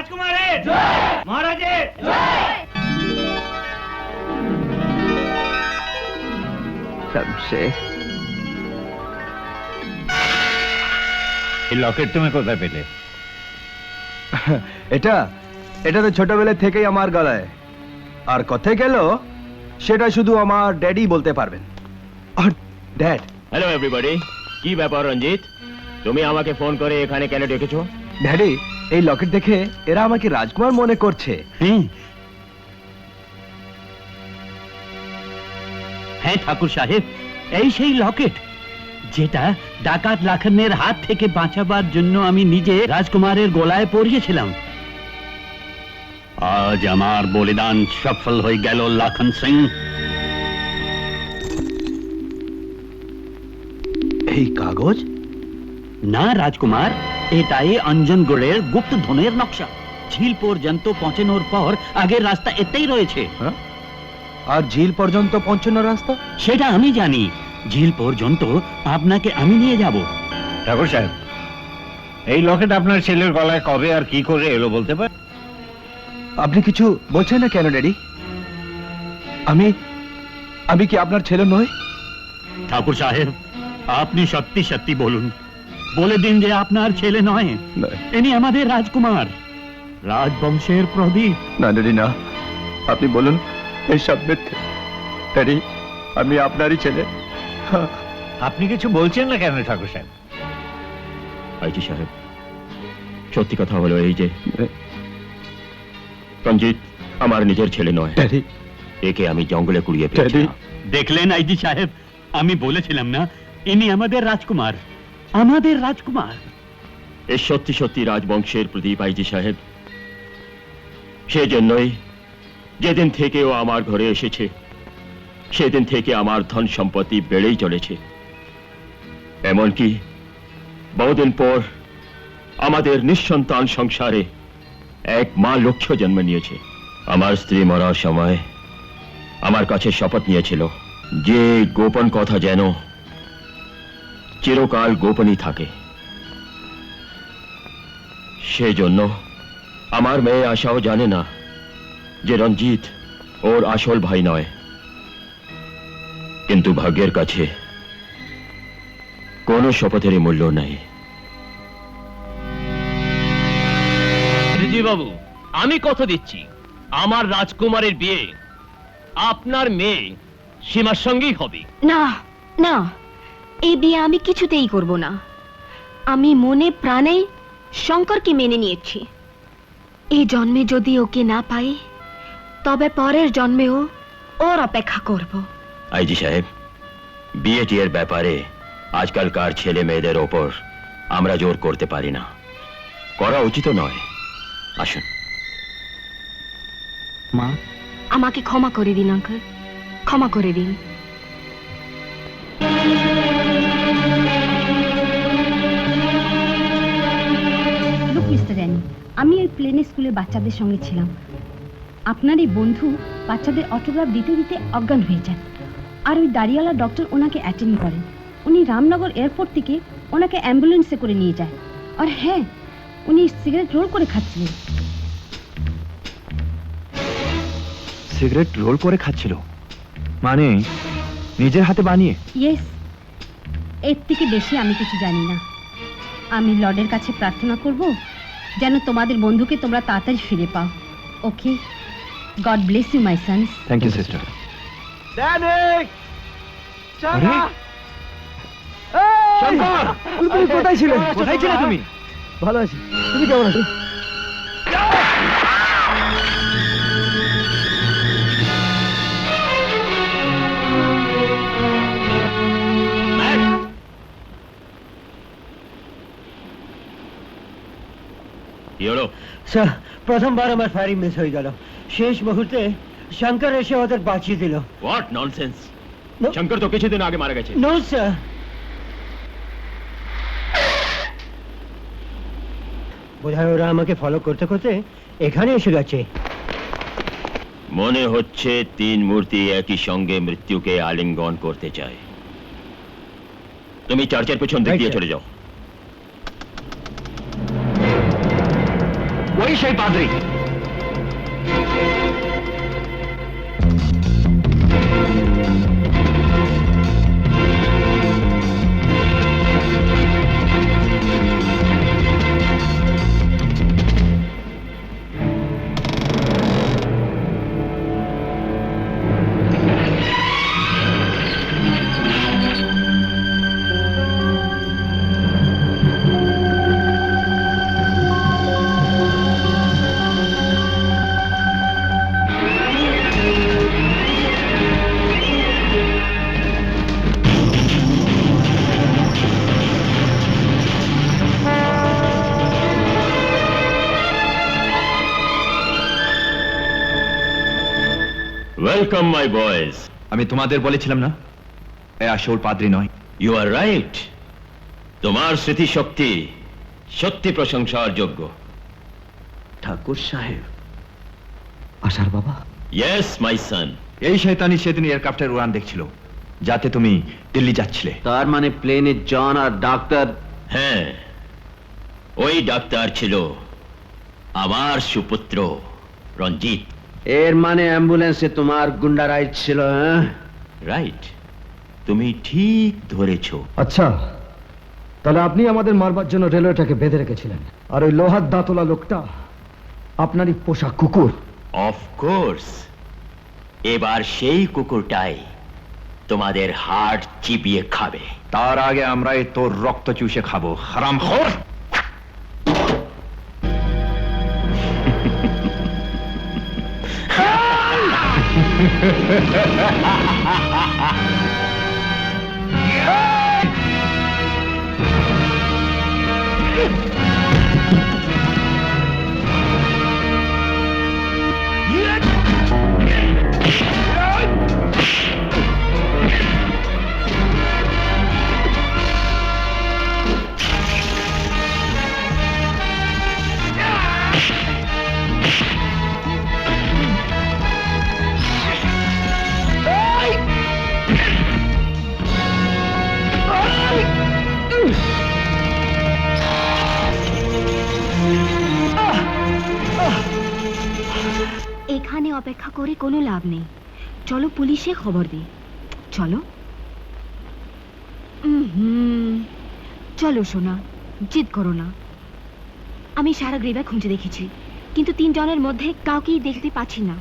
রাজকুমারের জয়, মহারাজের জয়। শমশের, এই লকেট তুমি কোথায় পেলে? এটা এটা তো ছোটবেলা থেকেই আমার গলায়, আর কোথায় গেল সেটা শুধু আমার ড্যাডি বলতে পারবেন। আর ড্যাড। হ্যালো এভরিবডি, কি ব্যাপার রঞ্জিত, তুমি আমাকে ফোন করে এখানে কেন ডেকেছো? ড্যাডি, এই লকেট দেখে এরা আমাকে রাজকুমার মনে করছে। হ্যাঁ ঠাকুর সাহেব, এই সেই লকেট যেটা ডাকাত লাখনের হাত থেকে বাঁচাবার জন্য আমি নিজে রাজকুমারের গলায় পরিয়েছিলাম। আজ আমার বলিদান সফল হয়ে গেল লাখন সিং। এই কাগজ? না রাজকুমার, এটাই অঞ্জনগড়ের গুপ্ত ধনের নকশা। ঝিল পর্যন্ত পৌঁছানোর পর আগের রাস্তা এতেই রয়েছে। আর ঝিল পর্যন্ত পৌঁছানোর রাস্তা? সেটা আমি জানি। ঝিল পর্যন্ত আপনাকে আমি নিয়ে যাব। ঠাকুর সাহেব, এই লকেট আপনার ছেলের গলায় কবে আর কি করে এলো বলতে পারেন? আপনি কিছু বলছেন না কেন ড্যাডি? আমি আমি কি আপনার ছেলে নই? ঠাকুর সাহেব, আপনি সত্যি সত্যি বলুন, বলে দিন যে আপনার ছেলে নয়, ইনি আমাদের রাজকুমার, রাজবংশের প্রদীপ। না ড্যাডি, না, আপনি বলুন এই সব মিথ্যে। ড্যাডি, আমি আপনারই ছেলে। আপনি কিছু বলছেন না কেন ঠাকুর সাহেব? আইজি সাহেব, সত্যি কথা হলো এই যে রঞ্জিত আমার নিজের ছেলে নয়। ড্যাডি, একে আমি জঙ্গলে কুড়িয়ে ড্যাডি, পেয়েছি। দেখলেন আইজি সাহেব, আমি বলেছিলাম না ইনি আমাদের রাজকুমার, আমাদের রাজকুমার। এ সত্যি সত্যি রাজবংশের প্রদীপ আইজি সাহেব। সেজন্যই যেদিন থেকে ও আমার ঘরে এসেছে সেদিন থেকে আমার ধন সম্পত্তি বেড়েই চলেছে। এমনকি বহুদিন পর আমাদের নিঃসন্তান সংসারে এক মা লক্ষ্য জন্ম নিয়েছে। আমার স্ত্রী মরার সময় আমার কাছে শপথ নিয়েছিল যে গোপন কথা যেন চিরকাল গোপনই থাকে। সেজন্য আমার মেয়ে আশাও জানে না যে রঞ্জিত ওর আসল ভাই নয়। কিন্তু ভাগ্যের কাছে কোনো শপথেরই মূল্য নেই। বাবু, আমি কথা দিচ্ছি আমার রাজকুমারের বিয়ে আপনার মেয়ে সীমার সঙ্গেই হবে। না না, এই বিয়ে আমি কিছুতেই করব না। আমি মনে প্রাণে শঙ্করকে মেনে নিয়েছি। এই জন্মে যদি ওকে না পাই তবে পরের জন্মেও ওর অপেক্ষা করব। আইজি সাহেব, বিয়ে টিয়ের ব্যাপারে আজকালকার ছেলে মেয়েদের ওপর আমরা জোর করতে পারি না, করা উচিত নয়। আসুন। মা, আমাকে ক্ষমা করে দিন আঙ্কেল, ক্ষমা করে দিন। লুক মিস্টার অ্যানি, আমি ওই প্লেনে স্কুলে বাচ্চাদের সঙ্গে ছিলাম। আপনার এই বন্ধু বাচ্চাদের অটোগ্রাফ দিতে দিতে অজ্ঞান হয়ে যান, আর ওই দাড়িওয়ালা ডক্টর ওনাকে অ্যাটেন্ড করেন। উনি রামনগর এয়ারপোর্ট থেকে ওনাকে অ্যাম্বুলেন্সে করে নিয়ে যায়। আর হ্যাঁ, উনি সিগারেট রোল করে খাচ্ছিলেন। সিগারেট রোল করে খাচ্ছিল? মানে নিজের হাতে বানিয়ে? ইয়েস, এর থেকে বেশি আমি কিছু জানি না। আমি লর্ডের কাছে প্রার্থনা করব যেন তোমাদের বন্ধুকে তোমরা তাড়াতাড়ি ফিরে পাও। Okay, God bless you my sons. Thank you sister. Shankar, তুমি কোথায় ছিলে? কোথায় ছিলে তুমি? ভালো আছি, তুমি কেমন আছো? কি হলো? স্যার, প্রথমবার আমার ফায়ারিং মিস হয়ে গেল। শেষ মুহূর্তে শঙ্কর এসে ওদের বাঁচিয়ে দিল। What nonsense! শঙ্কর তো কিছুদিন আগে মারা গেছে। নো স্যার, বোধহয় ওরা আমাকে ফলো করতে করতে এখানে এসে গেছে। মনে হচ্ছে তিন মূর্তি একই সঙ্গে মৃত্যুকে আলিঙ্গন করতে চায়। তুমি চার্চের পেছন দিক দিয়ে চলে যাও। ওই সেই পাদ্রী। Welcome my boys. আমি তোমাদের বলেছিলাম না এ আসল পাদ্রী নয়। You are right. তোমার স্মৃতিশক্তি সত্যি প্রশংসার যোগ্য। ঠাকুর সাহেব, আশার বাবা। Yes my son. এই শয়তানি সেদিন এয়ারক্রাফটের উড়ান দেখছিল, যাতে তুমি দিল্লি যাচ্ছিলে। তার মানে প্লেনে জন আর ডাক্তার? হ্যাঁ, ওই ডাক্তার ছিল আমার সুপুত্র রঞ্জিত। এর মানে অ্যাম্বুলেন্সে তোমার গুন্ডা রাইড ছিল? হ্যাঁ, রাইট, তুমি ঠিক ধরেছো। আচ্ছা, তাহলে আপনি আমাদের মারবার জন্য রেলওয়েটাকে বেঁধে রেখেছিলেন, আর ওই লোহার দাঁতলা লোকটা আপনারই পোষা কুকুর। অফকোর্স, এবার সেই কুকুরটাই তোমাদের হাড় চিবিয়ে খাবে। তার আগে আমরা এই তোর রক্ত চুষে খাবো, হারামখোর। এখানে অপেক্ষা করে কোনো লাভ নেই, চলো পুলিশে খবর দিই। চলো। চলো সোনা, জিদ করো না। আমি সারা গ্রেভে খুঁজে দেখেছি, কিন্তু 3 জনের মধ্যে কাউকেই দেখতে পাচ্ছি না।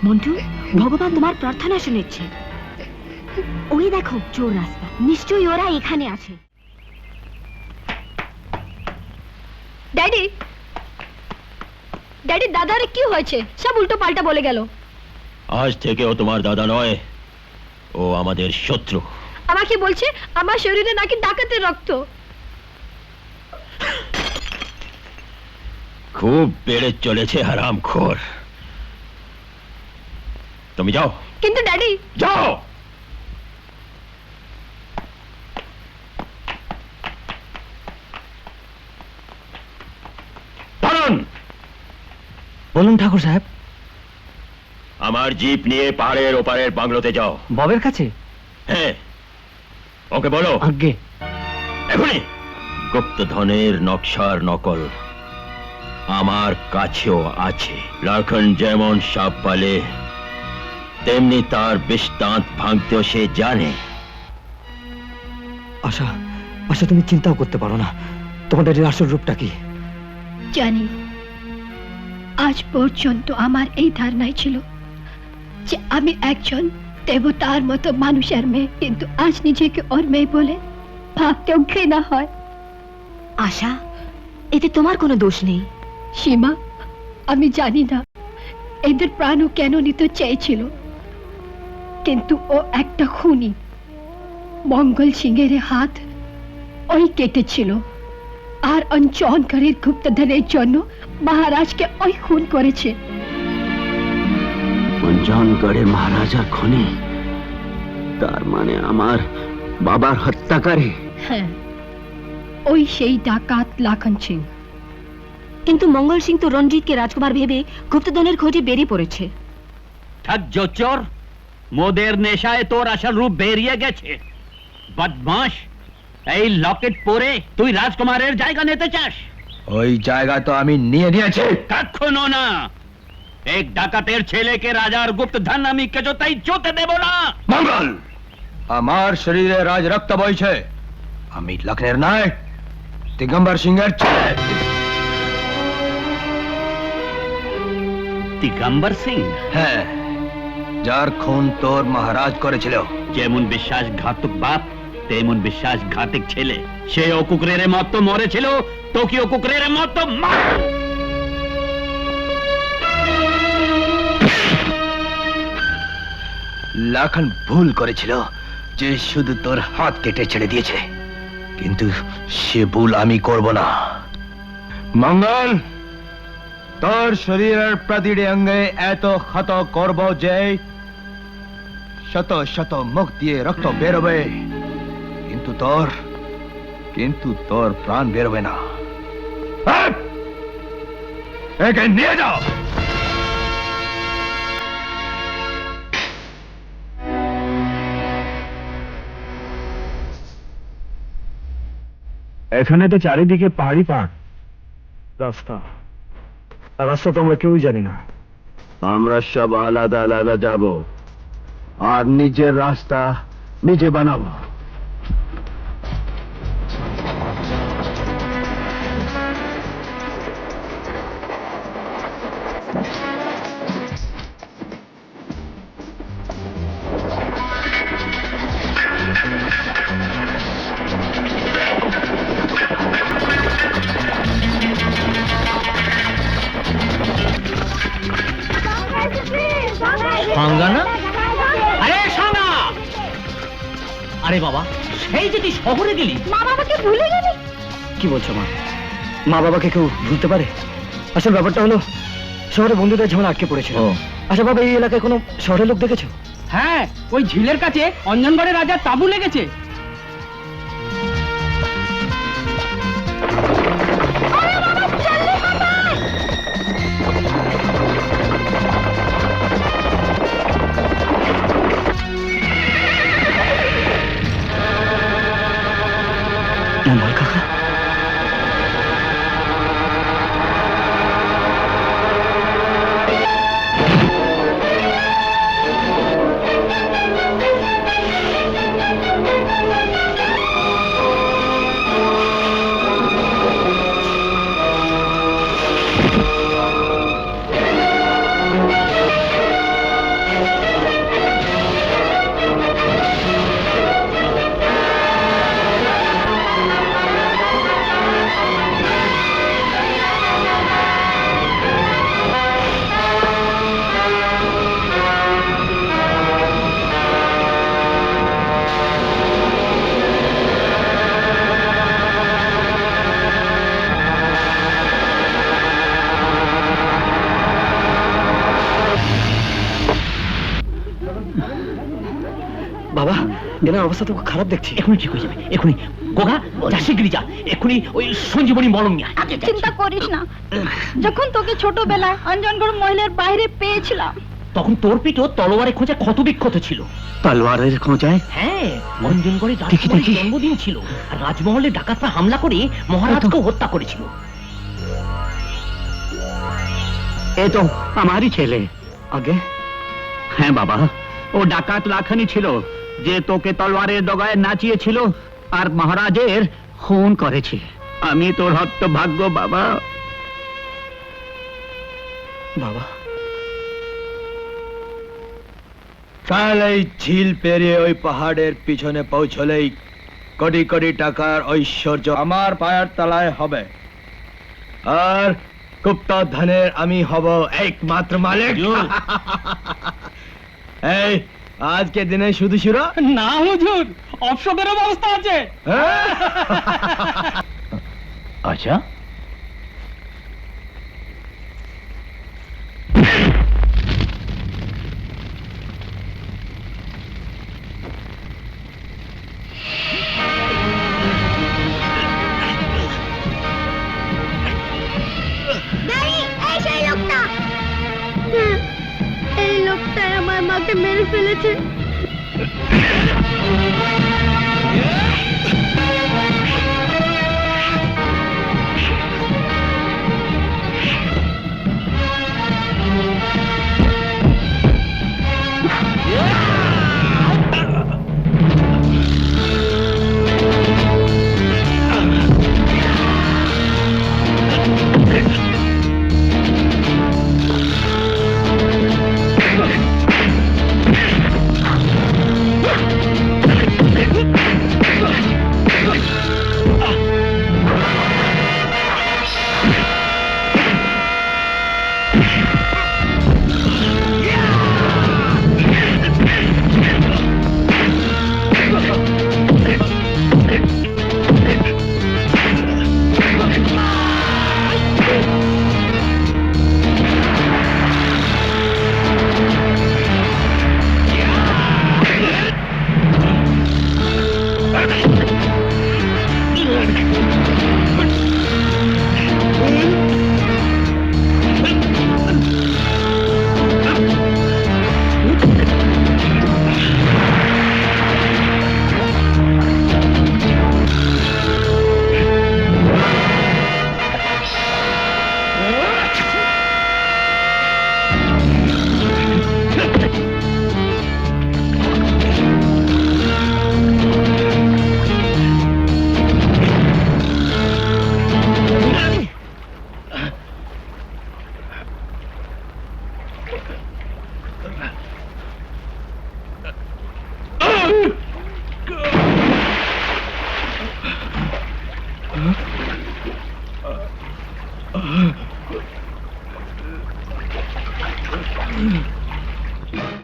মন্টু, ভগবান তোমার প্রার্থনা শুনেছে। ওই দেখো চোর রাস্তা, নিশ্চয়ই ওরা এখানে আছে। ড্যাডি, ড্যাডি, দাদারে কি হয়েছে? সব উল্টো পাল্টা বলে গেল। আজ থেকে ও তোমার দাদা নয়, ও আমাদের শত্রু। আমাকে বলছে আমার শরীরে নাকি ডাকাতের রক্ত। খুব বেড়ে চলেছে হারামখোর। তুমি যাও। কিন্তু ড্যাডি, যাও। বলুন ঠাকুর সাহেব। আমার জিপ নিয়ে পাহাড়ের ওপারের বাংলোতে যাও। ববের কাছে? হ্যাঁ, ওকে বলো আজ্ঞে। এখনই। গুপ্তধনের নকশার নকল আমার কাছেও আছে। লাখন যেমন সাপ পালে, তেমনি তার বৃষ্টান্ত ভাঙতেও সে জানে। আশা, আশা, তুমি চিন্তাও করতে পারো না তোমার ড্যাডির আসল রূপটা কি। জানি, আজ পর্যন্ত আমার এই ধারণাই ছিল যে আমি একজন দেবতার মতো মানুষের মেয়ে, কিন্তু আজ নিজেকে ওর মেয়ে বলে ভাবতেও ঘৃণা হয়। আশা, এতে তোমার কোনো দোষ নেই। সীমা, আমি জানি না এদের প্রাণও কেন নিতে চেয়েছিল, কিন্তু ও একটা খুনি। মঙ্গল সিংহের হাত ওই কেটেছিল, আর অঞ্চনকারীর গুপ্তধনের জন্য মহারাজকে ওই খুন করেছে। অঞ্জনগড়ে মহারাজার খুনি, তার মানে আমার বাবার হত্যাকারী। হ্যাঁ, ওই সেই ডাকাত লাখন সিং। কিন্তু মঙ্গল সিং তো রঞ্জিতকে রাজকুমার ভেবে গুপ্তধনের খোঁজে বেরিয়ে পড়েছে। থাক জোচ্চর, মোদের নেশায় তোর আসল রূপ বেরিয়ে গেছে। বদমাশ, এই লকেট পরে তুই রাজকুমারের জায়গা নিতে চাস? ওই জায়গা তো আমি নিয়ে নিয়েছি। কখনো না। এক ডাকাতের ছেলেকে রাজার গুপ্তধন আমি কিছুতেই চোতে দেব না। মঙ্গল, আমার শরীরে রাজ রক্ত বইছে। আমি লখনের নয়, দিগম্বর সিংহের ছেলে। দিগম্বর সিং? হ্যাঁ, যার খুন তোর মহারাজ করেছিল। যেমন বিশ্বাসঘাতক বাপ, তেমন বিশ্বাসঘাতক ছেলে। সে ও কুকুরের মতো মরেছিল, তোকে ও কুকুরের মতো মার। লাখন ভুল করেছিল যে শুধু তোর হাত কেটে ছেড়ে দিয়েছে, কিন্তু সে ভুল আমি করব না। মঙ্গল, তোর শরীরের প্রতিটি অঙ্গে এত ক্ষত করব যে শত শত মুখ দিয়ে রক্ত বেরোবে, কিন্তু তোর প্রাণ বেরোবে না। একে নিয়ে যাও। এখানে তো চারিদিকে পাহাড়ি পাহাড় রাস্তা, আর রাস্তা তো আমরা কেউই জানি না। আমরা সব আলাদা আলাদা যাব, আর নিজের রাস্তা নিজে বানাবো। সাঙ্গা না? আরে সাঙ্গা! আরে বাবা, সেই যে তুই শহরে গেলি। মা বাবাকে ভুলে গেলি? কি বলছো মা? মা বাবাকে কেউ ভুলতে পারে? আসল ব্যাপারটা হলো, শহরে বন্ধুদের ঝামেলা আটকে পড়েছিল। আচ্ছা বাবা, এই এলাকায় কোনো শহরের লোক দেখেছো? হ্যাঁ, ওই ঝিলের কাছে অঞ্জনগড়ের রাজার তাঁবু লেগেছে। মঙ্গল কাকা, বাবা, এনার অবস্থা তো খারাপ দেখছি। এখনই ঠিক হয়ে যাবে, এখনই। গোগা, যা শিগগিরি যা, এখনই ওই সঞ্জীবনী মলম নিয়ে আয়। চিন্তা করিস না, যখন তোকে ছোটবেলায় অঞ্জনগড় মহলের বাইরে পেয়েছিলাম, তখন তোর পিঠও তলোয়ারের খোঁজে ক্ষত বিক্ষত ছিল। তলোয়ারের খোঁজায়? হ্যাঁ, অঞ্জনগড়ে রাজকুমারের জন্মদিন ছিল, আর রাজমহলে ডাকাতরা হামলা করে মহারাজকে হত্যা করেছিল। এ তো আমারই ছেলে। আগে? হ্যাঁ বাবা, ও ডাকাত লাখানি ছিল, যে তোকে তলোয়ারের ডগায় নাচিয়েছিল আর মহারাজের খুন করেছে। আমি তোর হতভাগ্য বাবা। বাবা, কাল এই ঝিল পেরিয়ে ওই পাহাড়ের পিছনে পৌঁছলেই কোটি কোটি টাকার ঐশ্বর্য আমার পায়ের তলায় হবে, আর গুপ্ত ধনের আমি হব একমাত্র মালিক। এই আজকে দিনে শুধু শুরু না হুজুর, অফশোরেরও ব্যবস্থা আছে। আচ্ছা, এই লোকটাই আমার মাকে মেরে ফেলেছে।